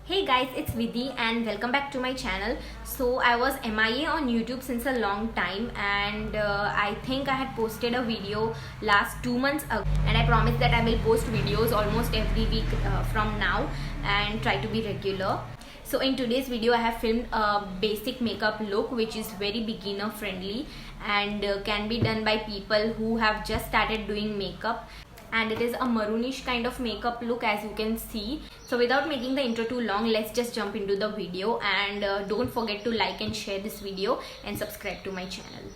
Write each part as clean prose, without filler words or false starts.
Hey guys, it's Vidhi and welcome back to my channel. So I was MIA on YouTube since a long time and I think I had posted a video last 2 months ago, and I promised that I will post videos almost every week from now and try to be regular. So in today's video I have filmed a basic makeup look which is very beginner friendly and can be done by people who have just started doing makeup. And it is a maroonish kind of makeup look, as you can see. So without making the intro too long, let's just jump into the video, and don't forget to like and share this video and subscribe to my channel.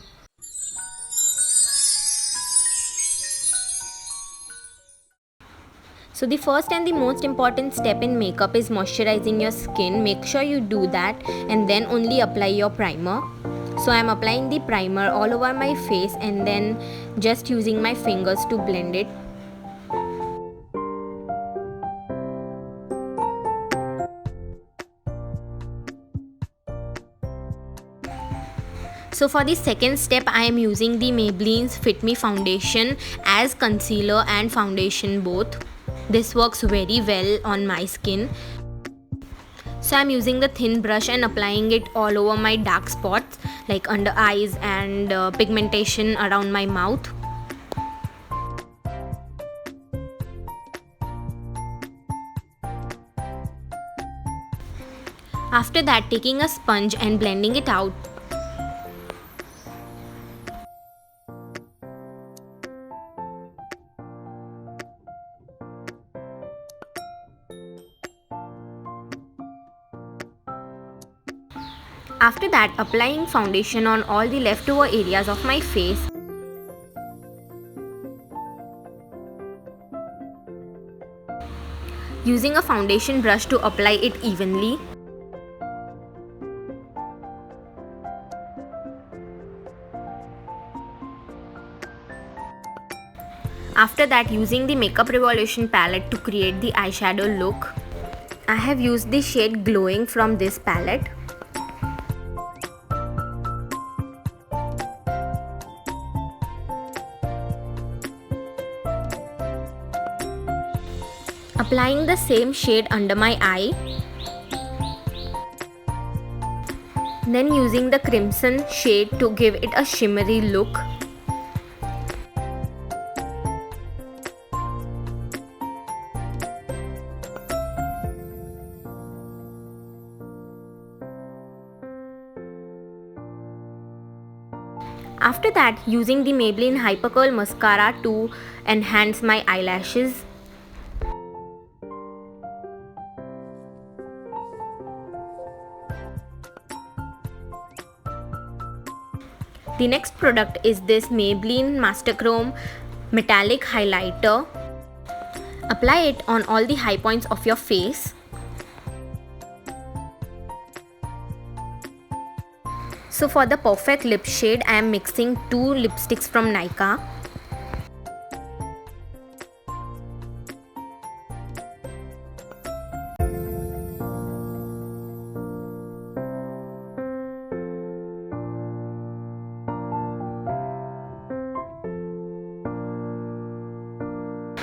So the first and the most important step in makeup is moisturizing your skin. Make sure you do that and then only apply your primer. So I am applying the primer all over my face and then just using my fingers to blend it. So for the second step, I am using the Maybelline's Fit Me foundation as concealer and foundation both. This works very well on my skin. So I am using the thin brush and applying it all over my dark spots like under eyes and pigmentation around my mouth. After that, taking a sponge and blending it out. After that, applying foundation on all the leftover areas of my face. Using a foundation brush to apply it evenly. After that, using the Makeup Revolution palette to create the eyeshadow look. I have used the shade Glowing from this palette. Applying the same shade under my eye. Then using the crimson shade to give it a shimmery look. After that, using the Maybelline Hyper Curl Mascara to enhance my eyelashes. The next product is this Maybelline Master Chrome Metallic Highlighter. Apply it on all the high points of your face. So for the perfect lip shade, I am mixing 2 lipsticks from Nykaa.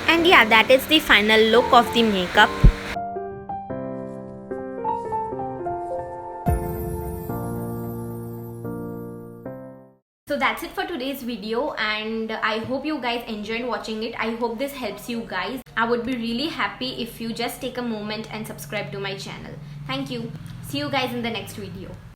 And yeah, that is the final look of the makeup. So that's it for today's video, and I hope you guys enjoyed watching it. I hope this helps you guys. I would be really happy if you just take a moment and subscribe to my channel. Thank you. See you guys in the next video.